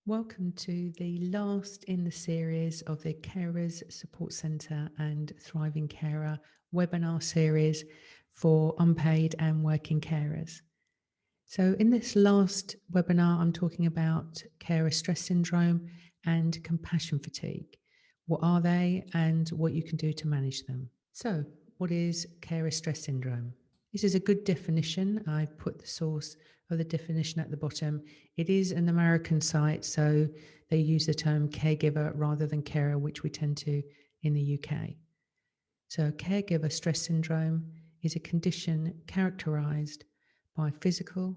Welcome to the last in the series of the Carers Support Centre and Thriving Carer webinar series for unpaid and working carers. So, in this last webinar, I'm talking about carer stress syndrome and compassion fatigue. What are they and what you can do to manage them? So, what is carer stress syndrome? This is a good definition. I put the source of the definition at the bottom. It is an American site, so they use the term caregiver rather than carer, which we tend to in the UK. So, caregiver stress syndrome is a condition characterized by physical,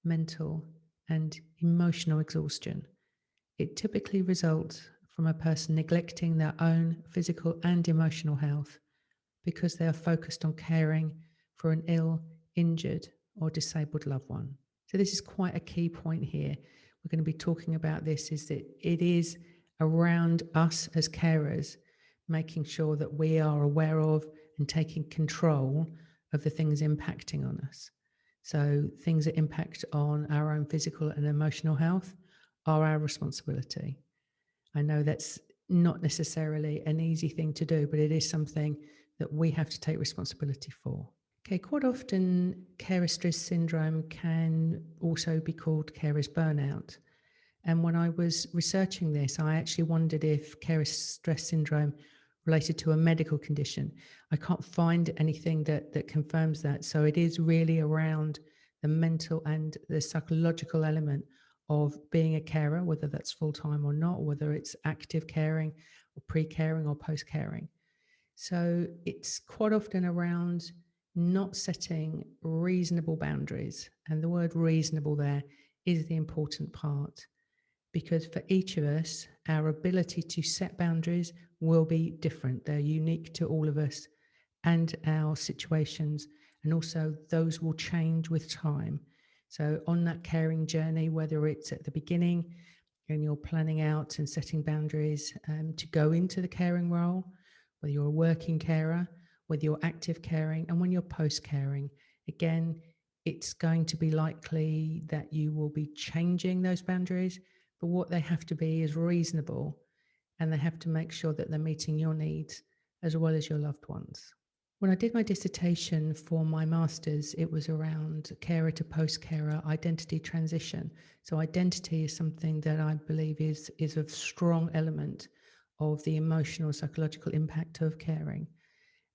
mental, and emotional exhaustion. It typically results from a person neglecting their own physical and emotional health because they are focused on caring for an ill, injured, or disabled loved one. So, this is quite a key point here. We're going to be talking about this is that it is around us as carers, making sure that we are aware of and taking control of the things impacting on us. So, things that impact on our own physical and emotional health are our responsibility. I know that's not necessarily an easy thing to do, but it is something that we have to take responsibility for. Okay, quite often carer stress syndrome can also be called carer's burnout. And when I was researching this, I actually wondered if carer stress syndrome related to a medical condition. I can't find anything that confirms that. So it is really around the mental and the psychological element of being a carer, whether that's full-time or not, whether it's active caring or pre-caring or post-caring. So it's quite often around not setting reasonable boundaries. And the word reasonable there is the important part, because for each of us, our ability to set boundaries will be different. They're unique to all of us and our situations, and also those will change with time. So, on that caring journey, whether it's at the beginning and you're planning out and setting boundaries to go into the caring role, whether you're a working carer, whether you're active caring, and when you're post caring, again, it's going to be likely that you will be changing those boundaries, but what they have to be is reasonable, and they have to make sure that they're meeting your needs as well as your loved ones. When I did my dissertation for my master's, it was around carer to post carer identity transition. So, identity is something that I believe is a strong element of the emotional, psychological impact of caring.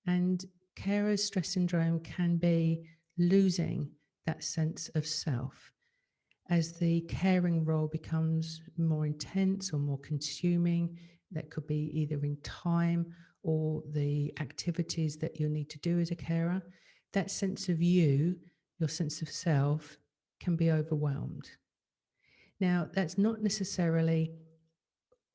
And carer's stress syndrome can be losing that sense of self. As the caring role becomes more intense or more consuming, that could be either in time or the activities that you need to do as a carer, that sense of you, your sense of self, can be overwhelmed. Now, that's not necessarily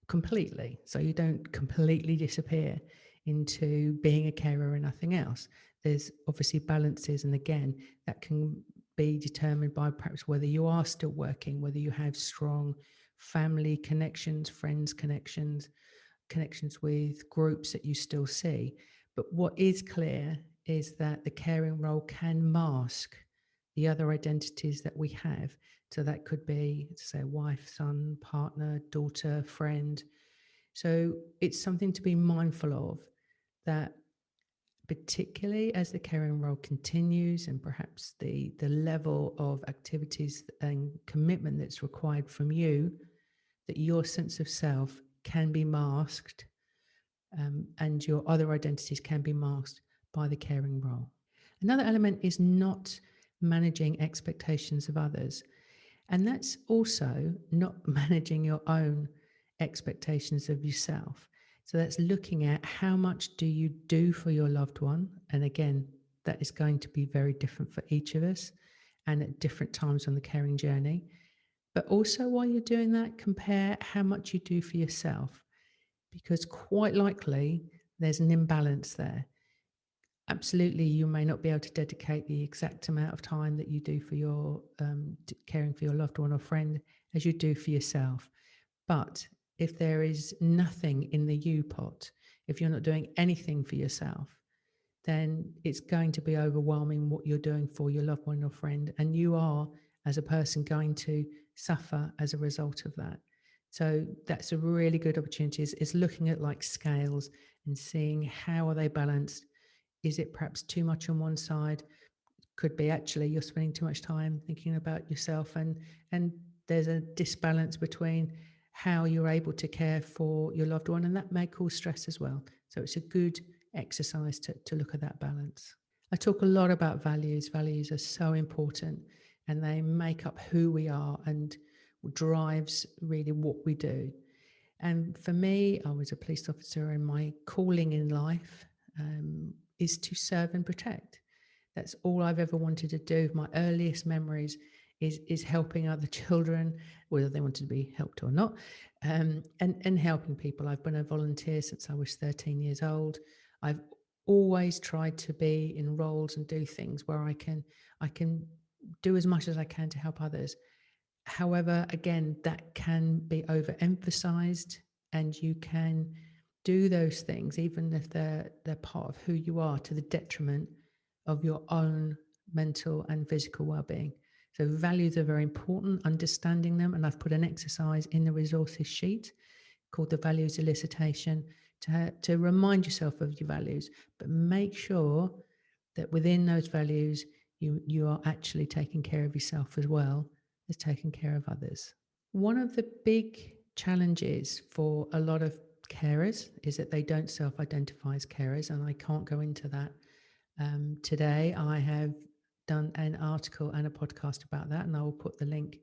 completely, so you don't completely disappear into being a carer and nothing else. There's obviously balances, and again, that can be determined by perhaps whether you are still working, whether you have strong family connections, friends connections, connections with groups that you still see. But what is clear is that the caring role can mask the other identities that we have. So that could be, say, wife, son, partner, daughter, friend. So it's something to be mindful of, that particularly as the caring role continues and perhaps the level of activities and commitment that's required from you, that your sense of self can be masked, and your other identities can be masked by the caring role. Another element is not managing expectations of others. And that's also not managing your own expectations of yourself. So that's looking at how much do you do for your loved one. And again, that is going to be very different for each of us and at different times on the caring journey. But also, while you're doing that, compare how much you do for yourself, because quite likely there's an imbalance there. Absolutely, you may not be able to dedicate the exact amount of time that you do for your caring for your loved one or friend as you do for yourself. But if there is nothing in the you pot, if you're not doing anything for yourself, then it's going to be overwhelming what you're doing for your loved one or friend. And you are, as a person, going to suffer as a result of that. So that's a really good opportunity, is looking at like scales and seeing how are they balanced. Is it perhaps too much on one side? Could be actually you're spending too much time thinking about yourself, and there's a disbalance between how you're able to care for your loved one, and that may cause stress as well. So it's a good exercise to look at that balance. I talk a lot about values. Values are so important, and they make up who we are and drives really what we do. And for me, I was a police officer, and my calling in life is to serve and protect. That's all I've ever wanted to do. My earliest memories is helping other children, whether they wanted to be helped or not, and helping people. I've been a volunteer since I was 13 years old. I've always tried to be in roles and do things where I can do as much as I can to help others. However, again, that can be overemphasized, and you can do those things, even if they're part of who you are, to the detriment of your own mental and physical well-being. So values are very important, understanding them. And I've put an exercise in the resources sheet called the values elicitation to remind yourself of your values, but make sure that within those values, you are actually taking care of yourself as well as taking care of others. One of the big challenges for a lot of carers is that they don't self-identify as carers, and I can't go into that today. I have done an article and a podcast about that, and I will put the link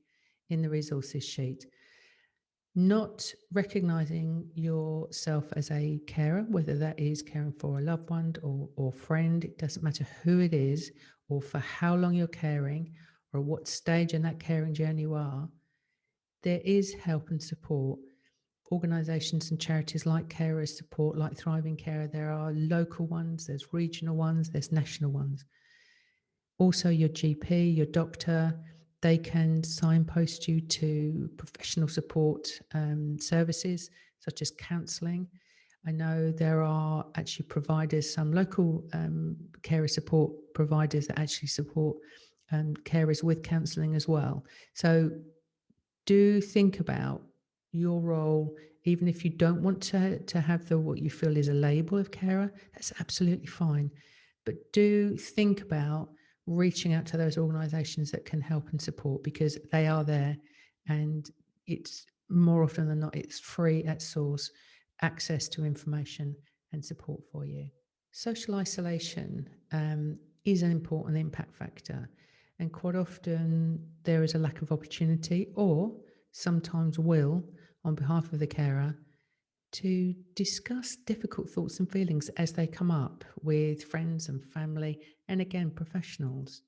in the resources sheet. Not recognizing yourself as a carer, whether that is caring for a loved one or friend, it doesn't matter who it is, or for how long you're caring, or what stage in that caring journey you are, there is help and support. Organisations and charities like Carers Support, like Thriving Carer, there are local ones, there's regional ones, there's national ones. Also, your GP, your doctor, they can signpost you to professional support services such as counselling. I know there are actually providers, some local carer support providers that actually support carers with counselling as well. So do think about your role, even if you don't want to have what you feel is a label of carer, that's absolutely fine. But do think about reaching out to those organisations that can help and support, because they are there, and it's more often than not, it's free at source access to information and support for you. Social isolation is an important impact factor, and quite often there is a lack of opportunity, or sometimes will, on behalf of the carer, to discuss difficult thoughts and feelings as they come up with friends and family, and again, professionals.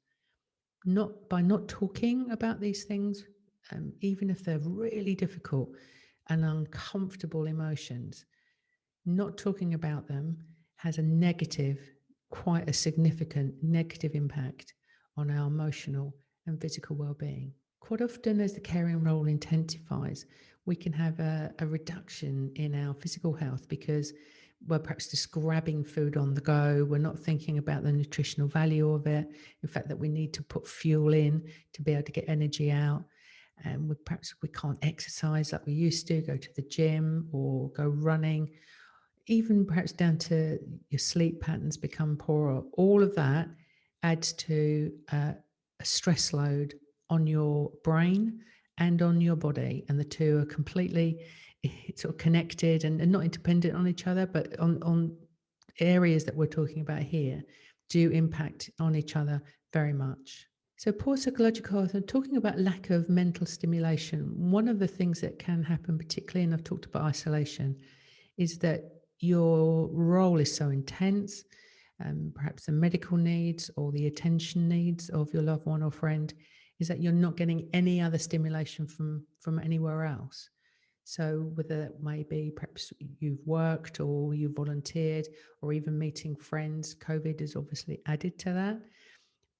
By not talking about these things, even if they're really difficult and uncomfortable emotions, not talking about them has a negative, quite a significant negative impact on our emotional and physical well-being. Quite often, as the caring role intensifies, we can have a reduction in our physical health because we're perhaps just grabbing food on the go. We're not thinking about the nutritional value of it. In fact, that we need to put fuel in to be able to get energy out. And perhaps we can't exercise like we used to, go to the gym or go running, even perhaps down to your sleep patterns become poorer. All of that adds to a stress load on your brain and on your body, and the two are completely sort of connected and not independent on each other, but on areas that we're talking about here do impact on each other very much. So poor psychological health, and talking about lack of mental stimulation, one of the things that can happen, particularly, and I've talked about isolation, is that your role is so intense, perhaps the medical needs or the attention needs of your loved one or friend, is that you're not getting any other stimulation from anywhere else. So whether that may be perhaps you've worked or you've volunteered or even meeting friends, COVID has obviously added to that.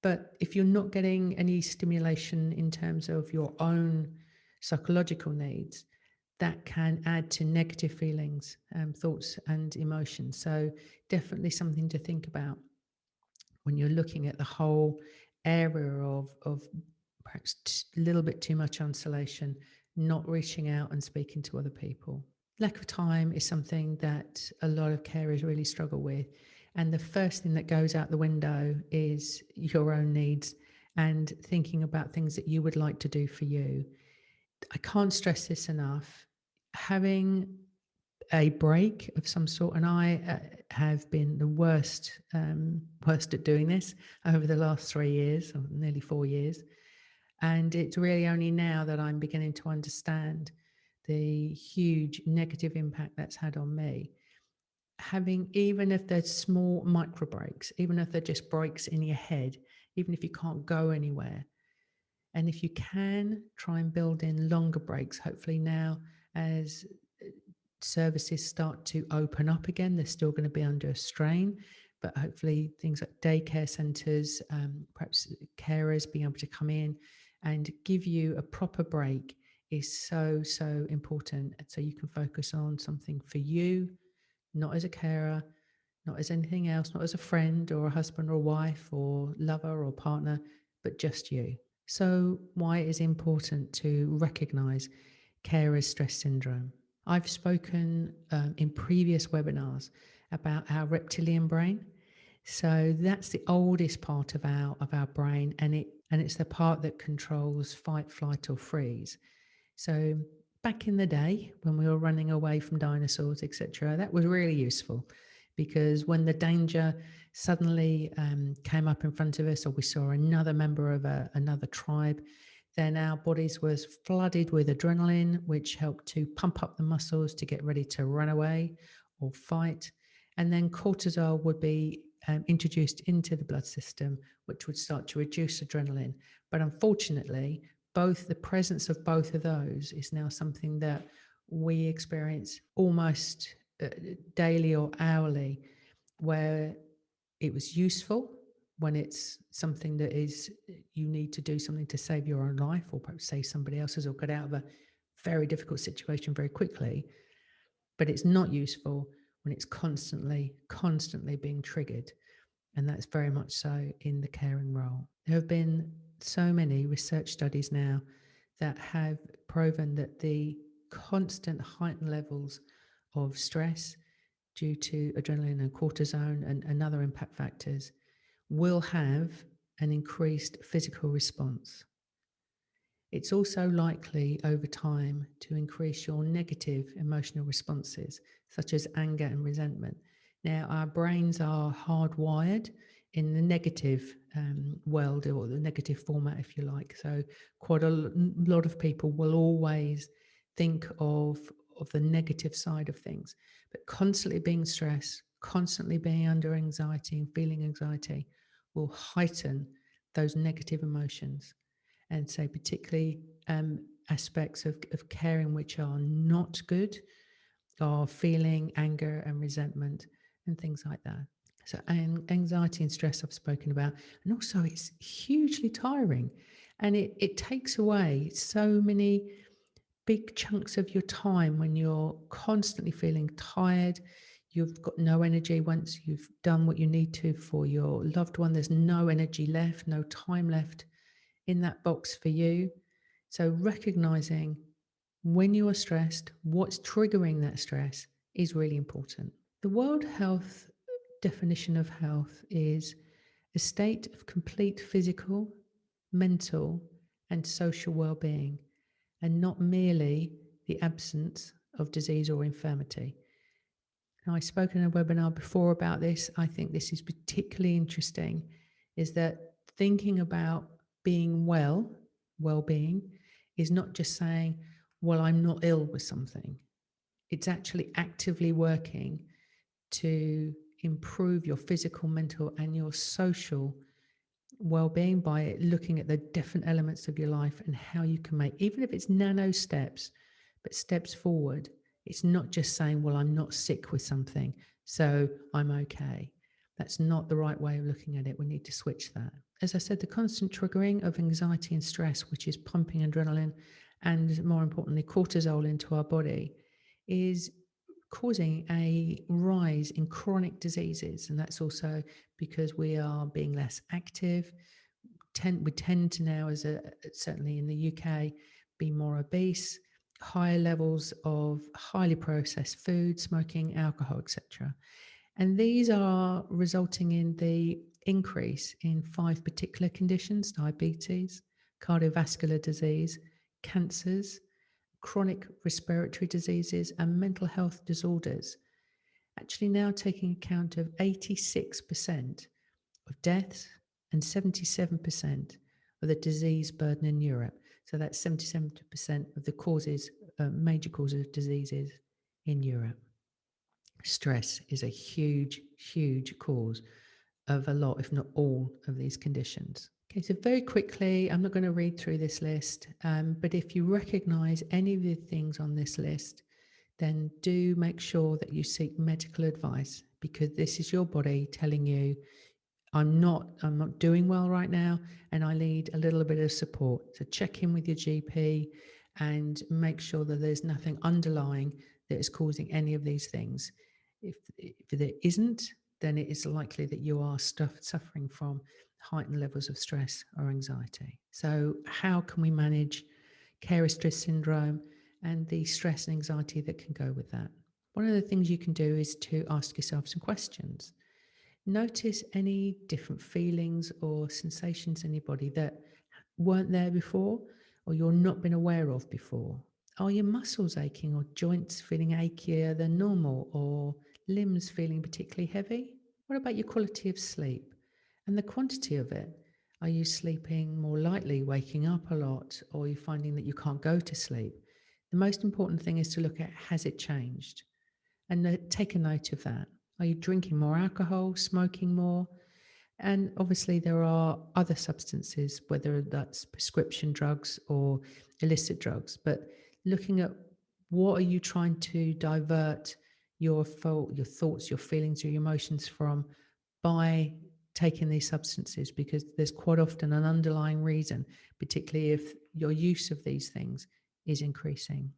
But if you're not getting any stimulation in terms of your own psychological needs, that can add to negative feelings, thoughts and emotions. So definitely something to think about when you're looking at the whole area of perhaps a little bit too much isolation not reaching out and speaking to other people. Lack of time is something that a lot of carers really struggle with. And the first thing that goes out the window is your own needs and thinking about things that you would like to do for you. I can't stress this enough. Having a break of some sort, and I have been the worst at doing this over the last 3 years, or nearly 4 years. And it's really only now that I'm beginning to understand the huge negative impact that's had on me. Having, even if there's small micro breaks, even if they're just breaks in your head, even if you can't go anywhere, and if you can, try and build in longer breaks, hopefully now as services start to open up again, they're still going to be under a strain, but hopefully things like daycare centres, perhaps carers being able to come in and give you a proper break is so, so important. So you can focus on something for you, not as a carer, not as anything else, not as a friend or a husband or wife or lover or partner, but just you. So why it is important to recognise carers stress syndrome. I've spoken in previous webinars about our reptilian brain. So that's the oldest part of our brain, and it's the part that controls fight, flight, or freeze. So back in the day when we were running away from dinosaurs, etc., that was really useful, because when the danger suddenly came up in front of us, or we saw another member of another tribe, then our bodies was flooded with adrenaline, which helped to pump up the muscles to get ready to run away or fight. And then cortisol would be introduced into the blood system, which would start to reduce adrenaline. But unfortunately, the presence of both of those is now something that we experience almost daily or hourly, where it was useful when it's something that is, you need to do something to save your own life or perhaps save somebody else's or get out of a very difficult situation very quickly. But it's not useful when it's constantly being triggered. And that's very much so in the caring role. There have been so many research studies now that have proven that the constant heightened levels of stress due to adrenaline and cortisone and other impact factors will have an increased physical response. It's also likely over time to increase your negative emotional responses, such as anger and resentment. Now, our brains are hardwired in the negative world, or the negative format, if you like. So quite a lot of people will always think of the negative side of things, but constantly being stressed, constantly being under anxiety and feeling anxiety will heighten those negative emotions. And so particularly aspects of caring which are not good are feeling anger and resentment and things like that. So anxiety and stress I've spoken about, and also it's hugely tiring, and it takes away so many big chunks of your time when you're constantly feeling tired. You've got no energy once you've done what you need to for your loved one. There's no energy left, no time left in that box for you. So recognizing when you are stressed, what's triggering that stress is really important. The World Health definition of health is a state of complete physical, mental, and social well-being, and not merely the absence of disease or infirmity. Now, I spoke in a webinar before about this. I think this is particularly interesting, is that thinking about being well-being, is not just saying, well, I'm not ill with something. It's actually actively working to improve your physical, mental, and your social well-being by looking at the different elements of your life and how you can make, even if it's nano steps, but steps forward. It's not just saying, well, I'm not sick with something, so I'm okay. That's not the right way of looking at it. We need to switch that. As I said, the constant triggering of anxiety and stress, which is pumping adrenaline and, more importantly, cortisol into our body, is causing a rise in chronic diseases. And that's also because we are being less active. We tend to now, certainly in the UK, be more obese. higher levels of highly processed food, smoking, alcohol, etc. And these are resulting in the increase in 5 particular conditions: diabetes, cardiovascular disease, cancers, chronic respiratory diseases, and mental health disorders. Actually, now taking account of 86% of deaths and 77% of the disease burden in Europe. So that's 77% of the causes, major causes of diseases in Europe. Stress is a huge, huge cause of a lot, if not all, of these conditions. Okay, so very quickly, I'm not going to read through this list, but if you recognize any of the things on this list, then do make sure that you seek medical advice, because this is your body telling you, I'm not doing well right now, and I need a little bit of support. So check in with your GP and make sure that there's nothing underlying that is causing any of these things. If there isn't, then it is likely that you are suffering from heightened levels of stress or anxiety. So how can we manage carer stress syndrome and the stress and anxiety that can go with that? One of the things you can do is to ask yourself some questions. Notice any different feelings or sensations in your body that weren't there before, or you're not been aware of before. Are your muscles aching or joints feeling achier than normal, or limbs feeling particularly heavy? What about your quality of sleep and the quantity of it? Are you sleeping more lightly, waking up a lot, or are you finding that you can't go to sleep? The most important thing is to look at, has it changed? And take a note of that. Are you drinking more alcohol, smoking more? And obviously, there are other substances, whether that's prescription drugs or illicit drugs. But looking at, what are you trying to divert your thoughts, your feelings, your emotions from by taking these substances? Because there's quite often an underlying reason, particularly if your use of these things is increasing.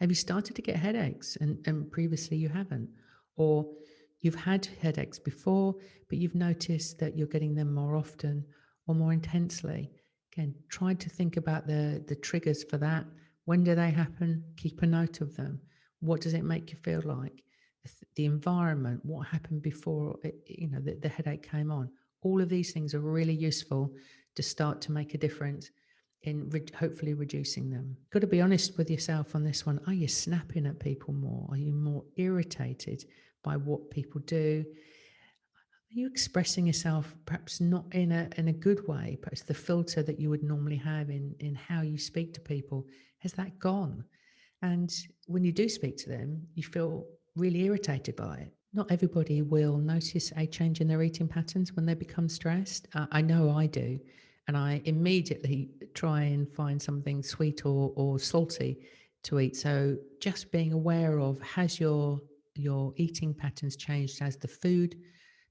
Have you started to get headaches and previously you haven't? Or you've had headaches before, but you've noticed that you're getting them more often or more intensely? Again, try to think about the triggers for that. When do they happen? Keep a note of them. What does it make you feel like? The environment, what happened before the headache came on. All of these things are really useful to start to make a difference in hopefully reducing them. Got to be honest with yourself on this one. Are you snapping at people more? Are you more irritated by what people do? Are you expressing yourself perhaps not in a good way? Perhaps the filter that you would normally have in how you speak to people, has that gone? And when you do speak to them, you feel really irritated by it. Not everybody will notice a change in their eating patterns when they become stressed. I know I do. And I immediately try and find something sweet or salty to eat. So just being aware of, has your eating patterns changed? Has the food,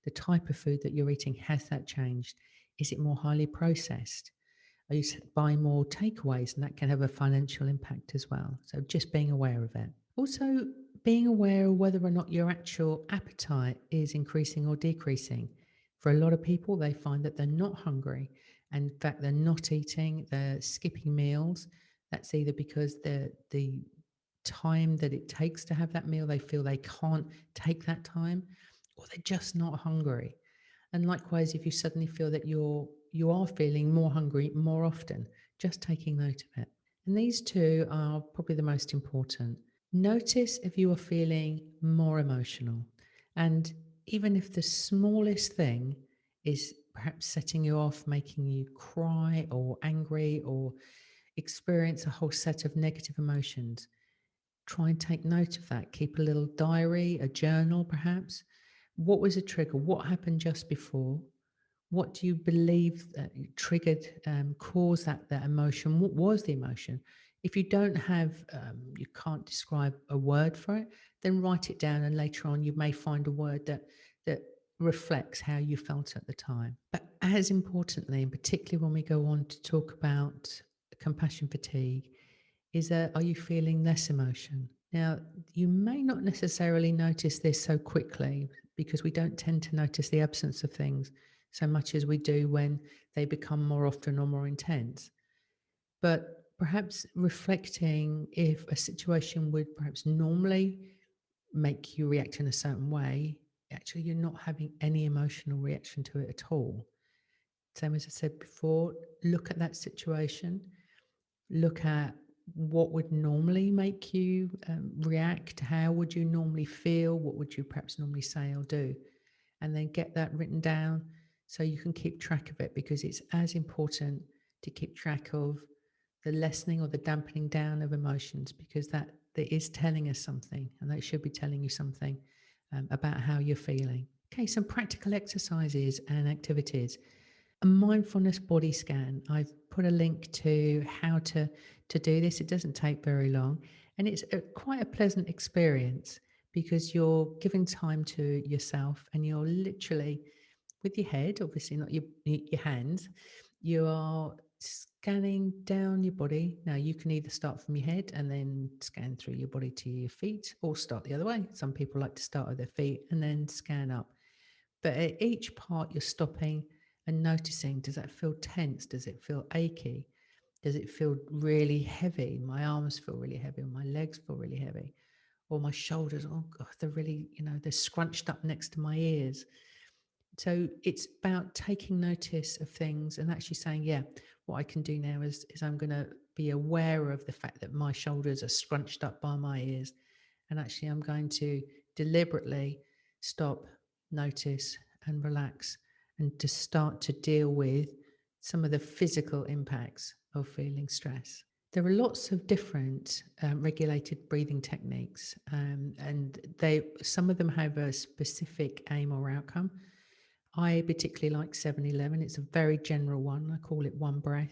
the type of food that you're eating, has that changed? Is it more highly processed? Are you buying more takeaways? And that can have a financial impact as well. So just being aware of it. Also, being aware of whether or not your actual appetite is increasing or decreasing. For a lot of people, they find that they're not hungry. And in fact, they're not eating, they're skipping meals. That's either because the time that it takes to have that meal, they feel they can't take that time, or they're just not hungry. And likewise, if you suddenly feel that you are feeling more hungry more often, just taking note of it. And these two are probably the most important. Notice if you are feeling more emotional. And even if the smallest thing is perhaps setting you off, making you cry or angry or experience a whole set of negative emotions, try and take note of that. Keep a little diary, a journal perhaps. What was a trigger? What happened just before? What do you believe that triggered, caused that emotion? What was the emotion? If you don't have, you can't describe a word for it, then write it down, and later on you may find a word that reflects how you felt at the time. But as importantly, and particularly when we go on to talk about compassion fatigue, is that, are you feeling less emotion? Now, you may not necessarily notice this so quickly, because we don't tend to notice the absence of things so much as we do when they become more often or more intense. But perhaps reflecting if a situation would perhaps normally make you react in a certain way, actually you're not having any emotional reaction to it at all. Same as I said before, look at that situation, look at what would normally make you react, how would you normally feel, what would you perhaps normally say or do, and then get that written down so you can keep track of it, because it's as important to keep track of the lessening or the dampening down of emotions, because that is telling us something, and that should be telling you something about how you're feeling. Okay, some practical exercises and activities. A mindfulness body scan. I've put a link to how to do this. It doesn't take very long, and it's quite a pleasant experience because you're giving time to yourself, and you're literally with your head, obviously not your hands. You are scanning down your body. Now you can either start from your head and then scan through your body to your feet, or start the other way. Some people like to start at their feet and then scan up. But at each part, you're stopping and noticing, does that feel tense? Does it feel achy? Does it feel really heavy? My arms feel really heavy, or my legs feel really heavy, or my shoulders, oh God, they're really, they're scrunched up next to my ears. So it's about taking notice of things and actually saying, yeah, what I can do now is I'm going to be aware of the fact that my shoulders are scrunched up by my ears. And actually, I'm going to deliberately stop, notice, and relax, and to start to deal with some of the physical impacts of feeling stress. There are lots of different regulated breathing techniques, and some of them have a specific aim or outcome. I particularly like 7-Eleven. It's a very general one. I call it one breath,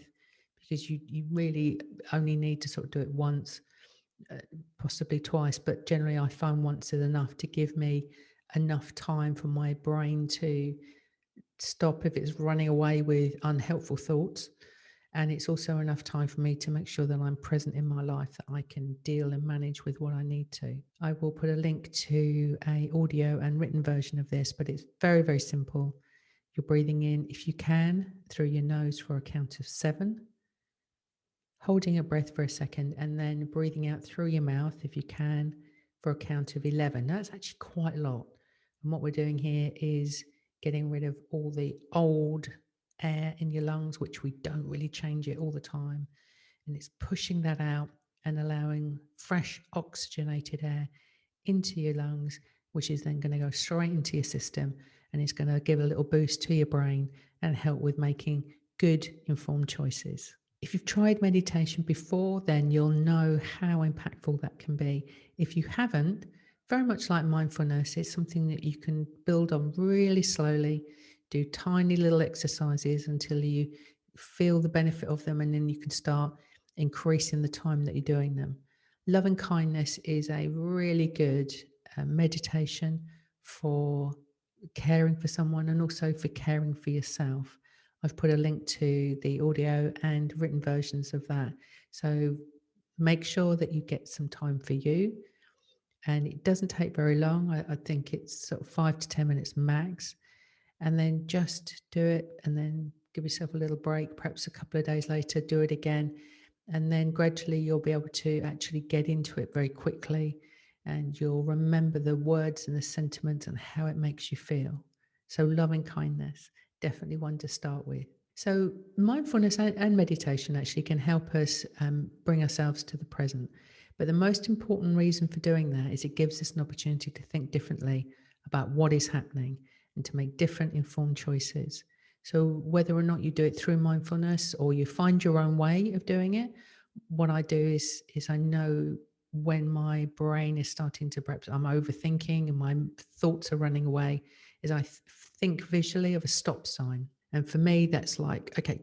because you really only need to sort of do it once, possibly twice, but generally I find once is enough to give me enough time for my brain to stop if it's running away with unhelpful thoughts. And it's also enough time for me to make sure that I'm present in my life, that I can deal and manage with what I need to. I will put a link to a audio and written version of this, but it's very, very simple. You're breathing in, if you can, through your nose for a count of 7, holding your breath for a second, and then breathing out through your mouth, if you can, for a count of 11. Now, that's actually quite a lot. And what we're doing here is getting rid of all the old air in your lungs, which we don't really change it all the time. And it's pushing that out and allowing fresh oxygenated air into your lungs, which is then going to go straight into your system, and it's going to give a little boost to your brain and help with making good informed choices. If you've tried meditation before, then you'll know how impactful that can be. If you haven't, very much like mindfulness, it's something that you can build on really slowly, do tiny little exercises until you feel the benefit of them, and then you can start increasing the time that you're doing them. Love and kindness is a really good meditation for caring for someone, and also for caring for yourself. I've put a link to the audio and written versions of that. So make sure that you get some time for you. And it doesn't take very long. I think it's sort of 5 to 10 minutes max. And then just do it, and then give yourself a little break. Perhaps a couple of days later, do it again. And then gradually you'll be able to actually get into it very quickly. And you'll remember the words and the sentiment and how it makes you feel. So loving kindness, definitely one to start with. So mindfulness and meditation actually can help us bring ourselves to the present. But the most important reason for doing that is it gives us an opportunity to think differently about what is happening and to make different informed choices. So whether or not you do it through mindfulness or you find your own way of doing it, what I do is I know when my brain is starting to, perhaps I'm overthinking and my thoughts are running away, is I think visually of a stop sign. And for me, that's like, okay,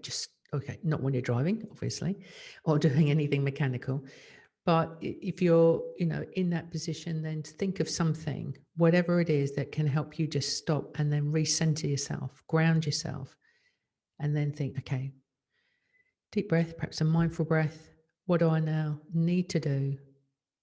not when you're driving, obviously, or doing anything mechanical. But if you're, in that position, then to think of something, whatever it is, that can help you just stop and then recenter yourself, ground yourself, and then think, okay, deep breath, perhaps a mindful breath. What do I now need to do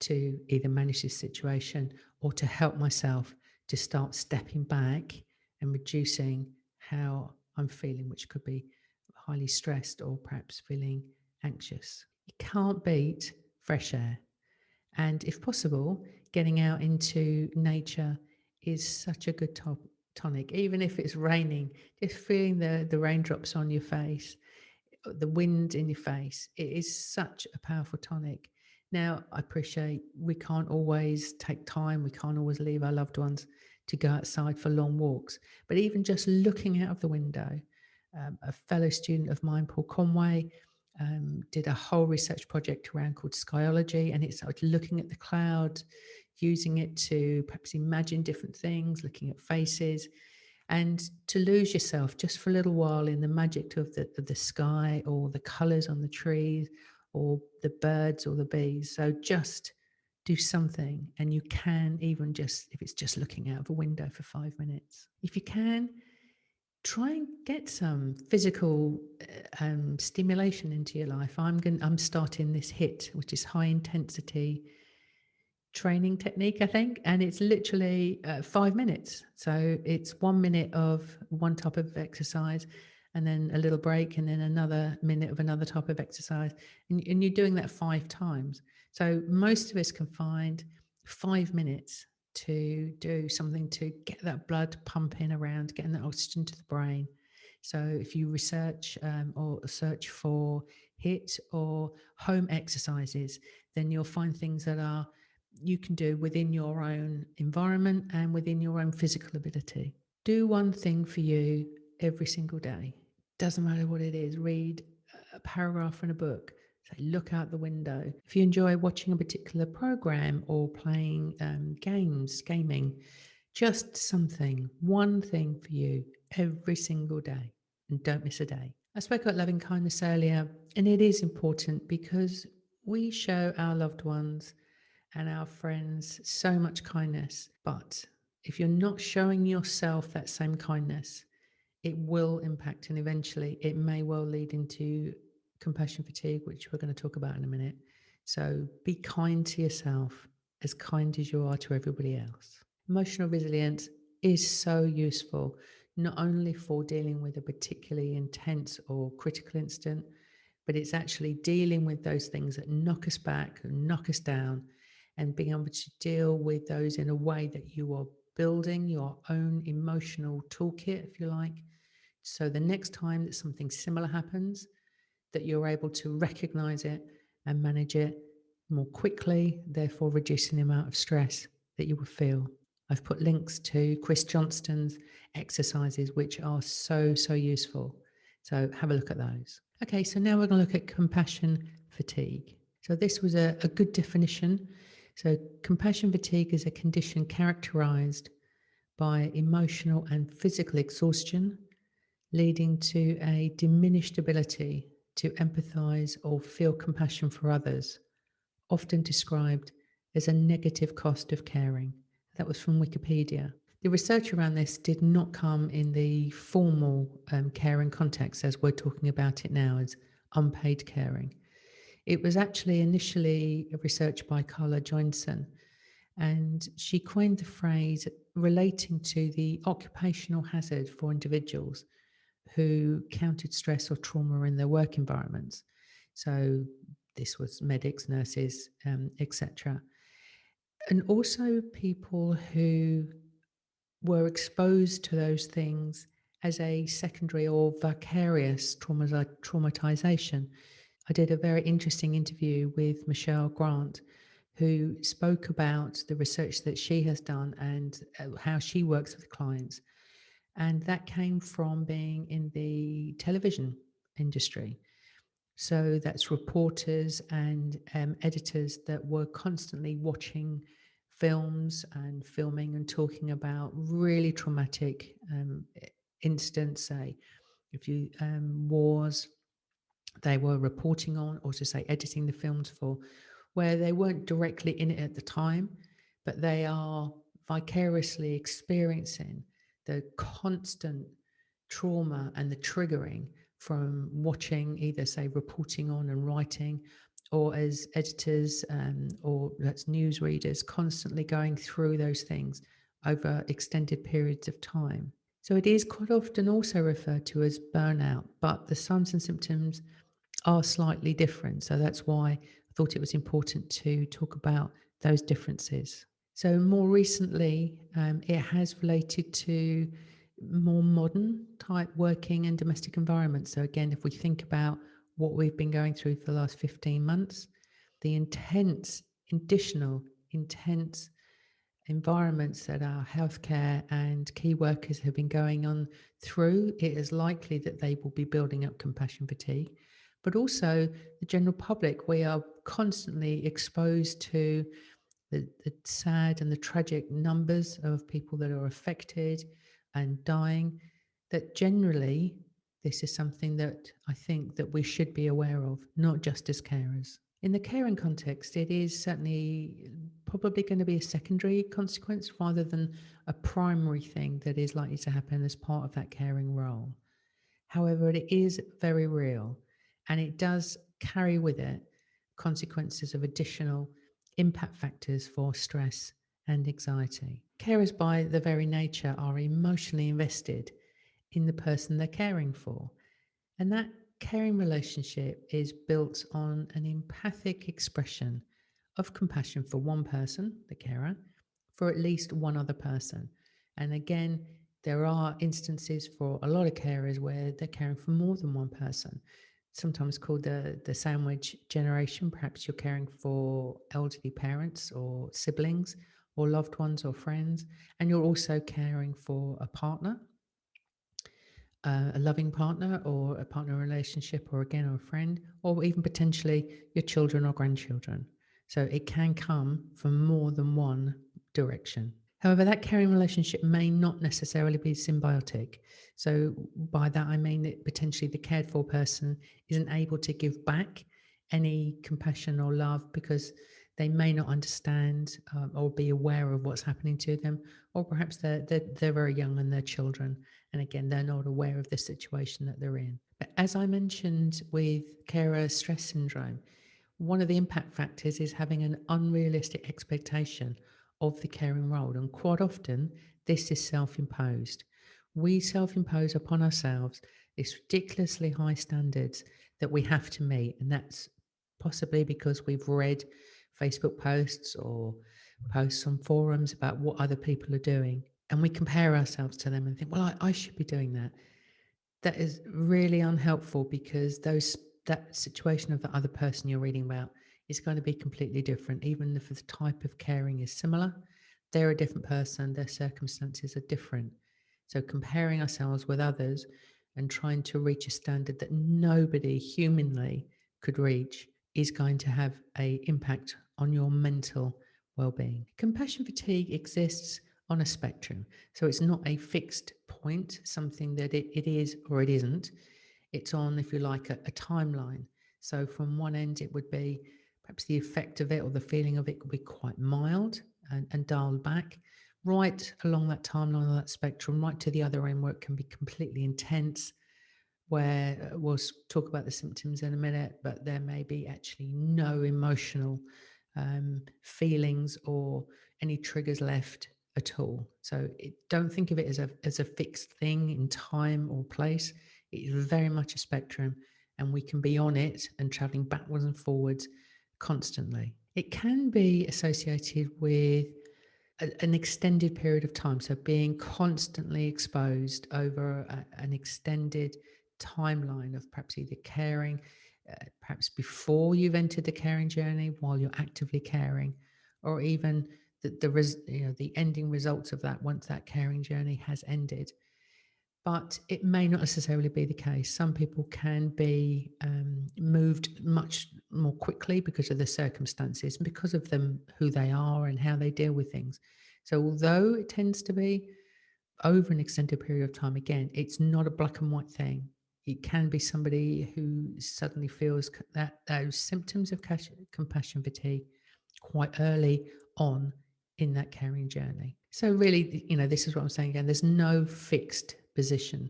to either manage this situation or to help myself to start stepping back and reducing how I'm feeling, which could be highly stressed or perhaps feeling anxious. You can't beat fresh air. And if possible, getting out into nature is such a good tonic, even if it's raining, just feeling the raindrops on your face, the wind in your face. It is such a powerful tonic. Now, I appreciate we can't always take time, we can't always leave our loved ones to go outside for long walks, but even just looking out of the window, a fellow student of mine, Paul Conway, did a whole research project around called Skyology, and it's like looking at the clouds, using it to perhaps imagine different things, looking at faces, and to lose yourself just for a little while in the magic of the sky or the colors on the trees or the birds or the bees. So just do something, and you can even just, if it's just looking out of a window for 5 minutes. If you can, try and get some physical stimulation into your life. I'm starting this HIIT, which is high intensity training technique, I think, and it's literally 5 minutes. So it's 1 minute of one type of exercise, and then a little break, and then another minute of another type of exercise, and you're doing that 5 times. So most of us can find 5 minutes to do something to get that blood pumping around, getting that oxygen to the brain. So if you research or search for HIIT or home exercises, then you'll find things that are you can do within your own environment and within your own physical ability. Do one thing for you every single day. Doesn't matter what it is. Read a paragraph in a book. Say, look out the window. If you enjoy watching a particular program or playing gaming, just something, one thing for you every single day, and don't miss a day. I spoke about loving kindness earlier, and it is important because we show our loved ones and our friends so much kindness. But if you're not showing yourself that same kindness, it will impact, and eventually it may well lead into compassion fatigue, which we're going to talk about in a minute. So be kind to yourself, as kind as you are to everybody else. Emotional resilience is so useful, not only for dealing with a particularly intense or critical incident, but it's actually dealing with those things that knock us back and knock us down, and being able to deal with those in a way that you are building your own emotional toolkit, if you like. So the next time that something similar happens, that you're able to recognize it and manage it more quickly, therefore reducing the amount of stress that you will feel. I've put links to Chris Johnston's exercises, which are so, so useful. So have a look at those. Okay, so now we're going to look at compassion fatigue. So this was a good definition. So compassion fatigue is a condition characterized by emotional and physical exhaustion, leading to a diminished ability to empathize or feel compassion for others, often described as a negative cost of caring. That was from Wikipedia. The research around this did not come in the formal caring context as we're talking about it now, as unpaid caring. It was actually initially researched by Carla Joinson, and she coined the phrase relating to the occupational hazard for individuals who counted stress or trauma in their work environments. So this was medics, nurses, etc. And also people who were exposed to those things as a secondary or vicarious traumatization. I did a very interesting interview with Michelle Grant, who spoke about the research that she has done and how she works with clients. And that came from being in the television industry. So that's reporters and editors that were constantly watching films and filming and talking about really traumatic incidents, say, if you wars they were reporting on, or to say editing the films for, where they weren't directly in it at the time, but they are vicariously experiencing the constant trauma and the triggering from watching, either say reporting on and writing, or as editors or that's news readers, constantly going through those things over extended periods of time. So it is quite often also referred to as burnout, but the signs and symptoms are slightly different. So that's why I thought it was important to talk about those differences. So more recently, it has related to more modern type working and domestic environments. So again, if we think about what we've been going through for the last 15 months, the additional intense environments that our healthcare and key workers have been going on through, it is likely that they will be building up compassion fatigue. But also the general public, we are constantly exposed to the sad and the tragic numbers of people that are affected and dying, that generally this is something that I think that we should be aware of, not just as carers. In the caring context, it is certainly probably going to be a secondary consequence rather than a primary thing that is likely to happen as part of that caring role. However, it is very real, and it does carry with it consequences of additional impact factors for stress and anxiety. Carers, by their very nature, are emotionally invested in the person they're caring for. And that caring relationship is built on an empathic expression of compassion for one person, the carer, for at least one other person. And again, there are instances for a lot of carers where they're caring for more than one person, sometimes called the sandwich generation. Perhaps you're caring for elderly parents or siblings or loved ones or friends, and you're also caring for a partner, a loving partner or a partner relationship, or again, or a friend, or even potentially your children or grandchildren. So it can come from more than one direction. However, that caring relationship may not necessarily be symbiotic. So by that, I mean that potentially the cared for person isn't able to give back any compassion or love because they may not understand or be aware of what's happening to them, or perhaps they're very young and they're children, and again, they're not aware of the situation that they're in. But as I mentioned with carer stress syndrome, one of the impact factors is having an unrealistic expectation of the caring role. And quite often, this is self imposed. We self impose upon ourselves these ridiculously high standards that we have to meet. And that's possibly because we've read Facebook posts or posts on forums about what other people are doing. And we compare ourselves to them and think, well, I should be doing that. That is really unhelpful because that situation of the other person you're reading about is going to be completely different. Even if the type of caring is similar, they're a different person, their circumstances are different. So comparing ourselves with others and trying to reach a standard that nobody humanly could reach is going to have an impact on your mental well-being. Compassion fatigue exists on a spectrum. So it's not a fixed point, something that it is or it isn't. It's on, if you like, a timeline. So from one end, it would be perhaps the effect of it or the feeling of it could be quite mild and dialed back, right along that timeline or that spectrum, right to the other end where it can be completely intense, where we'll talk about the symptoms in a minute, but there may be actually no emotional feelings or any triggers left at all. So don't think of it as a fixed thing in time or place. It is very much a spectrum, and we can be on it and traveling backwards and forwards constantly. It can be associated with an extended period of time. So being constantly exposed over an extended timeline of perhaps either caring, perhaps before you've entered the caring journey, while you're actively caring, or even the ending results of that once that caring journey has ended. But it may not necessarily be the case. Some people can be moved much more quickly because of the circumstances and because of them, who they are and how they deal with things. So although it tends to be over an extended period of time, again, it's not a black and white thing. It can be somebody who suddenly feels that those symptoms of compassion fatigue quite early on in that caring journey. So really, this is what I'm saying again, there's no fixed position.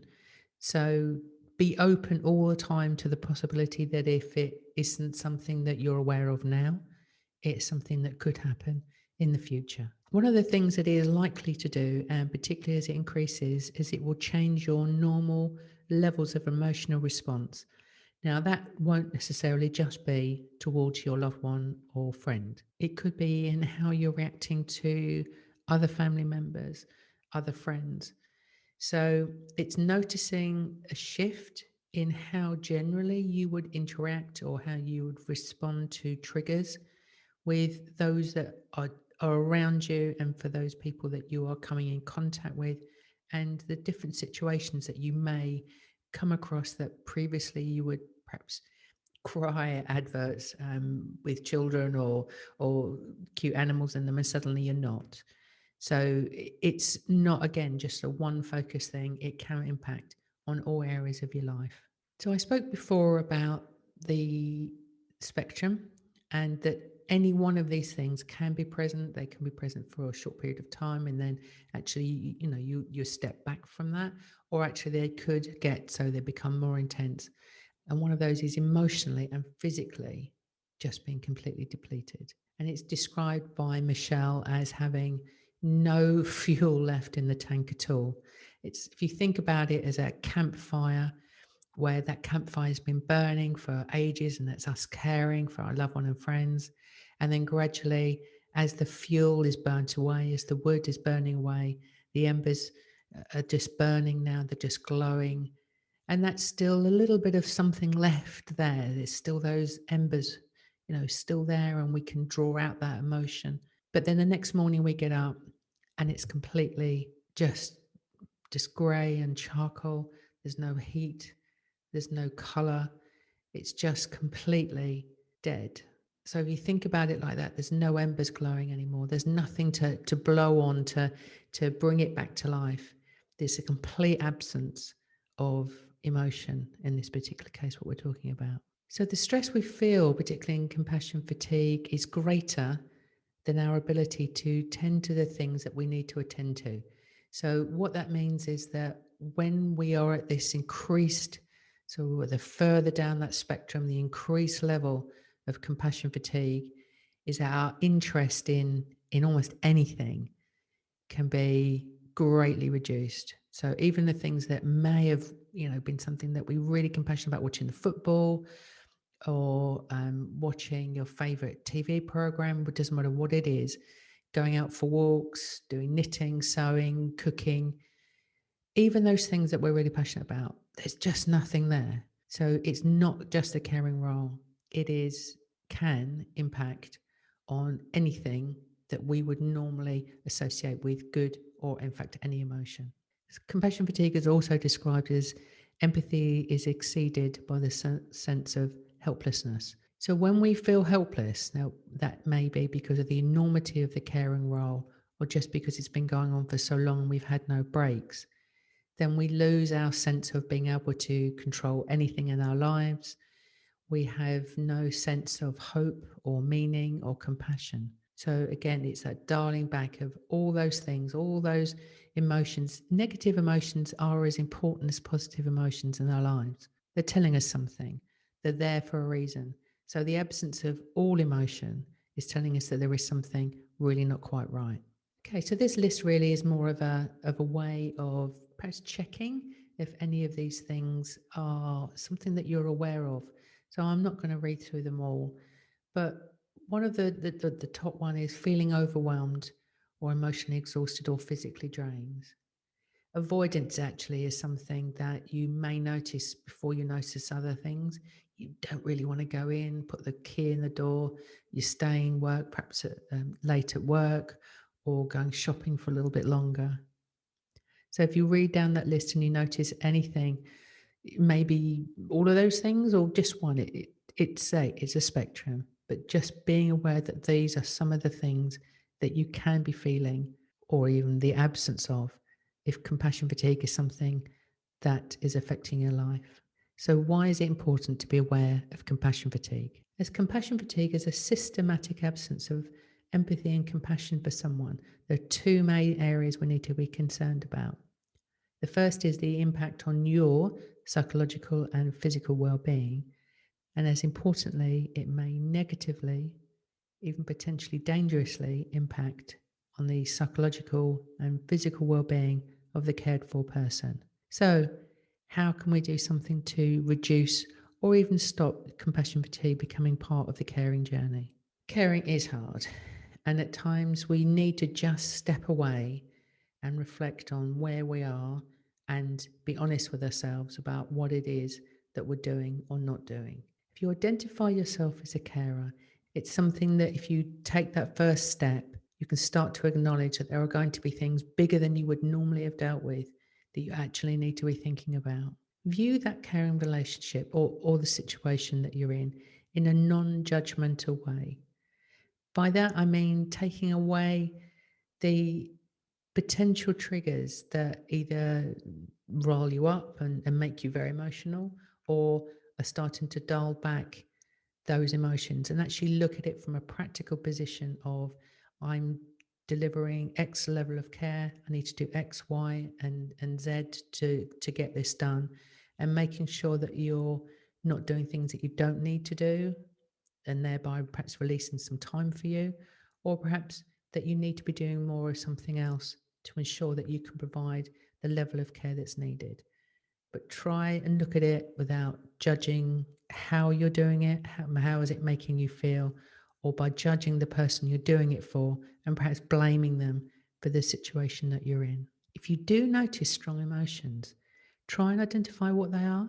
So be open all the time to the possibility that if it isn't something that you're aware of now, it's something that could happen in the future. One of the things that it is likely to do, and particularly as it increases, is it will change your normal levels of emotional response. Now, that won't necessarily just be towards your loved one or friend. It could be in how you're reacting to other family members, other friends. So it's noticing a shift in how generally you would interact or how you would respond to triggers with those that are around you and for those people that you are coming in contact with, and the different situations that you may come across that previously you would perhaps cry at adverts with children or cute animals in them, and suddenly you're not. So it's not, again, just a one focus thing. It can impact on all areas of your life. So I spoke before about the spectrum, and that any one of these things can be present. They can be present for a short period of time, and then actually, you step back from that, or actually they could get so they become more intense. And one of those is emotionally and physically just being completely depleted. And it's described by Michelle as having no fuel left in the tank at all. It's, if you think about it as a campfire, where that campfire has been burning for ages, and that's us caring for our loved one and friends. And then gradually, as the fuel is burnt away, as the wood is burning away, the embers are just burning now, they're just glowing. And that's still a little bit of something left there. There's still those embers, still there, and we can draw out that emotion. But then the next morning we get up and it's completely just grey and charcoal. There's no heat, there's no color. It's just completely dead. So if you think about it like that, there's no embers glowing anymore. There's nothing to blow on to bring it back to life. There's a complete absence of emotion in this particular case, what we're talking about. So the stress we feel, particularly in compassion fatigue, is greater than our ability to tend to the things that we need to attend to. So what that means is that when we are at this increased, so the further down that spectrum, the increased level of compassion fatigue, is our interest in almost anything can be greatly reduced. So even the things that may have, been something that we really compassionate about, watching the football or watching your favorite TV program, it doesn't matter what it is, going out for walks, doing knitting, sewing, cooking, even those things that we're really passionate about, there's just nothing there. So it's not just a caring role. It can impact on anything that we would normally associate with good or, in fact, any emotion. Compassion fatigue is also described as empathy is exceeded by the sense of helplessness. So when we feel helpless, now that may be because of the enormity of the caring role, or just because it's been going on for so long and we've had no breaks, then we lose our sense of being able to control anything in our lives. We have no sense of hope or meaning or compassion. So again, it's that dialing back of all those things, all those emotions. Negative emotions are as important as positive emotions in our lives. They're telling us something. They're there for a reason. So the absence of all emotion is telling us that there is something really not quite right. Okay, so this list really is more of a way of perhaps checking if any of these things are something that you're aware of. So I'm not going to read through them all, but one of the top one is feeling overwhelmed or emotionally exhausted or physically drained. Avoidance actually is something that you may notice before you notice other things. You don't really want to go in, put the key in the door. You're staying work, perhaps late at work, or going shopping for a little bit longer. So if you read down that list and you notice anything, maybe all of those things or just one, it's a spectrum. But just being aware that these are some of the things that you can be feeling, or even the absence of, if compassion fatigue is something that is affecting your life. So why is it important to be aware of compassion fatigue? As compassion fatigue is a systematic absence of empathy and compassion for someone. There are two main areas we need to be concerned about. The first is the impact on your psychological and physical well-being. And as importantly, it may negatively, even potentially dangerously, impact on the psychological and physical well-being of the cared for person. So how can we do something to reduce or even stop compassion fatigue becoming part of the caring journey. Caring is hard, and at times we need to just step away and reflect on where we are and be honest with ourselves about what it is that we're doing or not doing. If you identify yourself as a carer, it's something that if you take that first step, you can start to acknowledge that there are going to be things bigger than you would normally have dealt with that you actually need to be thinking about. View that caring relationship or the situation that you're in a non-judgmental way. By that, I mean taking away the potential triggers that either roll you up and make you very emotional, or are starting to dial back those emotions, and actually look at it from a practical position of, I'm delivering X level of care, I need to do X, Y, and Z to get this done, and making sure that you're not doing things that you don't need to do, and thereby perhaps releasing some time for you, or perhaps that you need to be doing more of something else to ensure that you can provide the level of care that's needed. But try and look at it without judging how you're doing it, how is it making you feel, or by judging the person you're doing it for and perhaps blaming them for the situation that you're in. If you do notice strong emotions, try and identify what they are.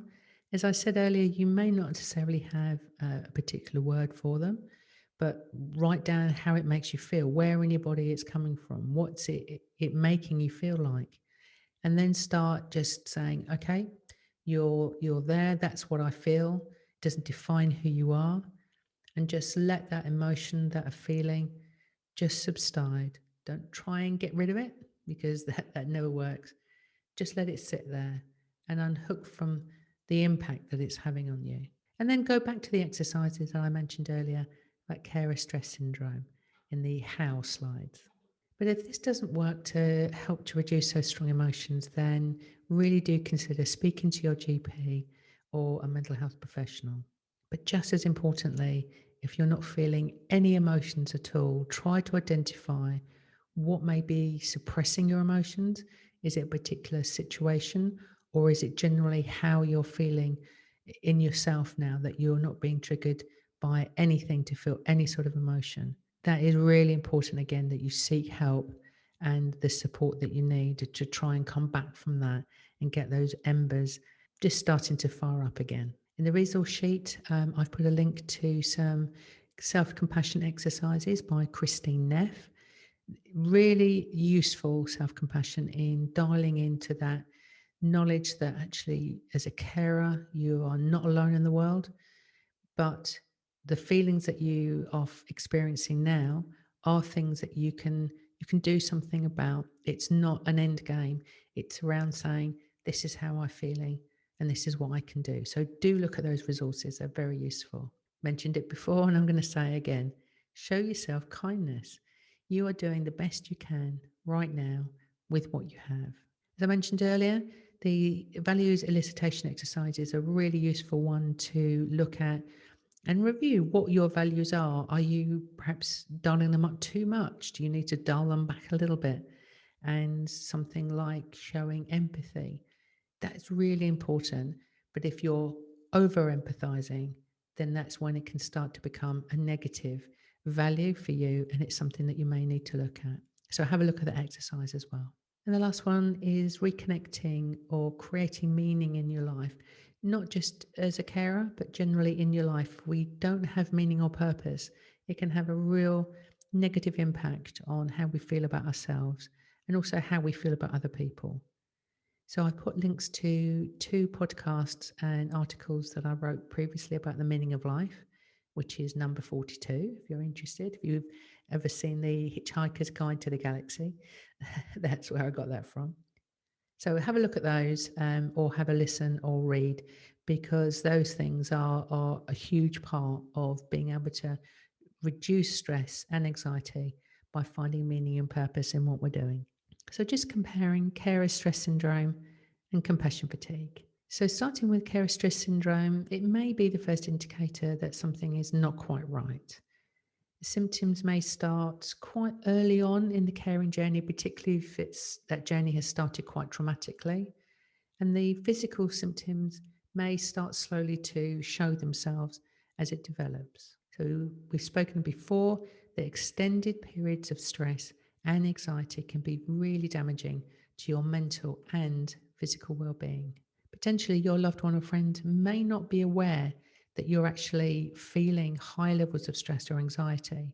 As I said earlier, you may not necessarily have a particular word for them, but write down how it makes you feel, where in your body it's coming from, what's it making you feel like. And then start just saying, okay, you're there, that's what I feel. It doesn't define who you are. And just let that emotion, that feeling just subside. Don't try and get rid of it, because that never works. Just let it sit there and unhook from the impact that it's having on you. And then go back to the exercises that I mentioned earlier, like carer stress syndrome in the how slides. But if this doesn't work to help to reduce those strong emotions, then really do consider speaking to your GP or a mental health professional. But just as importantly, if you're not feeling any emotions at all, try to identify what may be suppressing your emotions. Is it a particular situation, or is it generally how you're feeling in yourself now that you're not being triggered by anything to feel any sort of emotion? That is really important, again, that you seek help and the support that you need to try and come back from that and get those embers just starting to fire up again. In the resource sheet, I've put a link to some self-compassion exercises by Christine Neff. Really useful self-compassion in dialing into that knowledge that actually, as a carer, you are not alone in the world, but the feelings that you are experiencing now are things that you can do something about. It's not an end game. It's around saying, this is how I'm feeling and this is what I can do. So do look at those resources. They're very useful. Mentioned it before, and I'm going to say again, show yourself kindness. You are doing the best you can right now with what you have. As I mentioned earlier, the values elicitation exercise is a really useful one to look at and review what your values are. Are you perhaps dialing them up too much? Do you need to dial them back a little bit? And something like showing empathy, that's really important. But if you're over empathizing, then that's when it can start to become a negative value for you, and it's something that you may need to look at. So have a look at the exercise as well. And the last one is reconnecting or creating meaning in your life, not just as a carer, but generally in your life. If we don't have meaning or purpose, it can have a real negative impact on how we feel about ourselves and also how we feel about other people. So I put links to 2 podcasts and articles that I wrote previously about the meaning of life, which is number 42, if you're interested. If you've ever seen the Hitchhiker's Guide to the Galaxy, that's where I got that from. So have a look at those, or have a listen or read, because those things are a huge part of being able to reduce stress and anxiety by finding meaning and purpose in what we're doing. So just comparing carer stress syndrome and compassion fatigue. So starting with carer stress syndrome, it may be the first indicator that something is not quite right. The symptoms may start quite early on in the caring journey, particularly if that journey has started quite traumatically. And the physical symptoms may start slowly to show themselves as it develops. So, we've spoken before that extended periods of stress and anxiety can be really damaging to your mental and physical well-being. Potentially, your loved one or friend may not be aware that you're actually feeling high levels of stress or anxiety.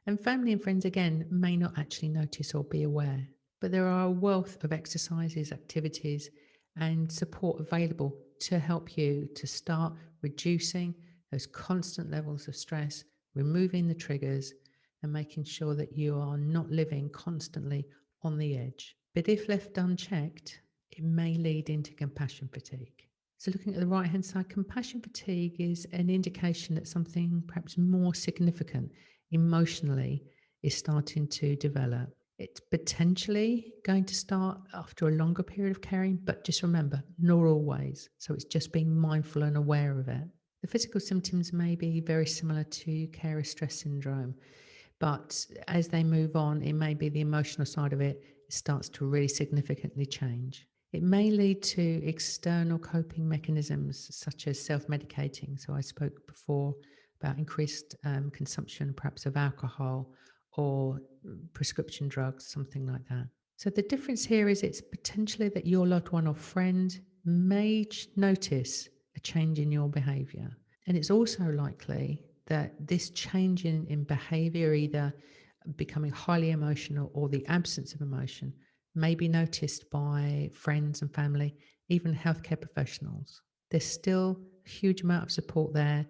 And family and friends, again, may not actually notice or be aware. But there are a wealth of exercises, activities, and support available to help you to start reducing those constant levels of stress, removing the triggers, and making sure that you are not living constantly on the edge. But if left unchecked, it may lead into compassion fatigue. So, looking at the right hand side, compassion fatigue is an indication that something perhaps more significant emotionally is starting to develop. It's potentially going to start after a longer period of caring, but just remember, not always. So, it's just being mindful and aware of it. The physical symptoms may be very similar to carer stress syndrome, but as they move on, it may be the emotional side of it starts to really significantly change. It may lead to external coping mechanisms such as self-medicating. So I spoke before about increased consumption, perhaps of alcohol or prescription drugs, something like that. So the difference here is it's potentially that your loved one or friend may notice a change in your behavior. And it's also likely that this change in behavior, either becoming highly emotional or the absence of emotion, may be noticed by friends and family, even healthcare professionals. There's still a huge amount of support there,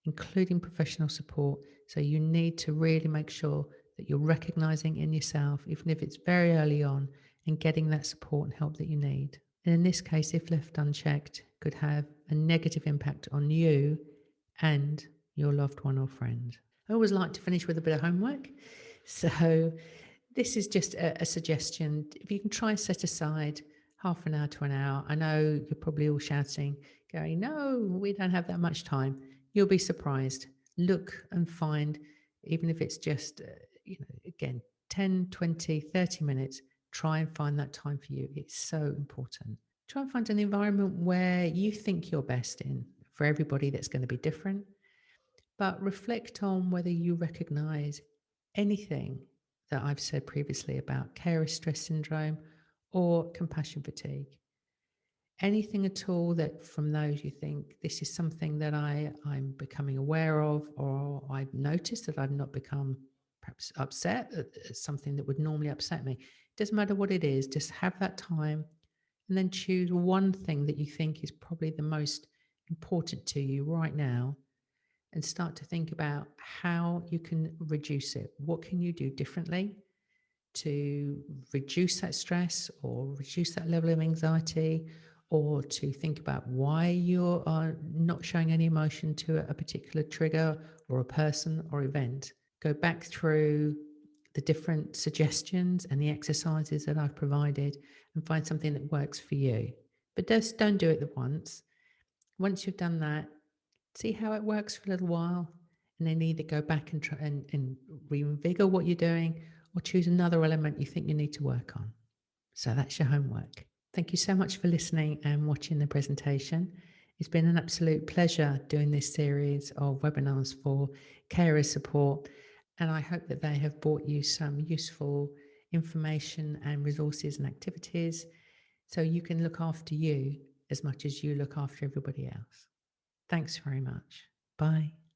including professional support. So you need to really make sure that you're recognizing in yourself, even if it's very early on, and getting that support and help that you need. And in this case, if left unchecked, could have a negative impact on you and your loved one or friend. I always like to finish with a bit of homework. So this is just a suggestion. If you can try and set aside half an hour to an hour. I know you're probably all shouting, going, no, we don't have that much time. You'll be surprised. Look and find, even if it's just, again, 10, 20, 30 minutes, try and find that time for you. It's so important. Try and find an environment where you think you're best in. For everybody, that's going to be different. But reflect on whether you recognize anything that I've said previously about carer stress syndrome or compassion fatigue. Anything at all that from those you think this is something that I'm becoming aware of, or I've noticed that I've not become perhaps upset at something that would normally upset me. It doesn't matter what it is, just have that time and then choose one thing that you think is probably the most important to you right now and start to think about how you can reduce it. What can you do differently to reduce that stress or reduce that level of anxiety, or to think about why you are not showing any emotion to a particular trigger or a person or event. Go back through the different suggestions and the exercises that I've provided and find something that works for you. But just don't do it at once. Once you've done that, see how it works for a little while, and then either go back and try and reinvigorate what you're doing, or choose another element you think you need to work on. So that's your homework. Thank you so much for listening and watching the presentation. It's been an absolute pleasure doing this series of webinars for carer support, and I hope that they have brought you some useful information and resources and activities so you can look after you as much as you look after everybody else. Thanks very much. Bye.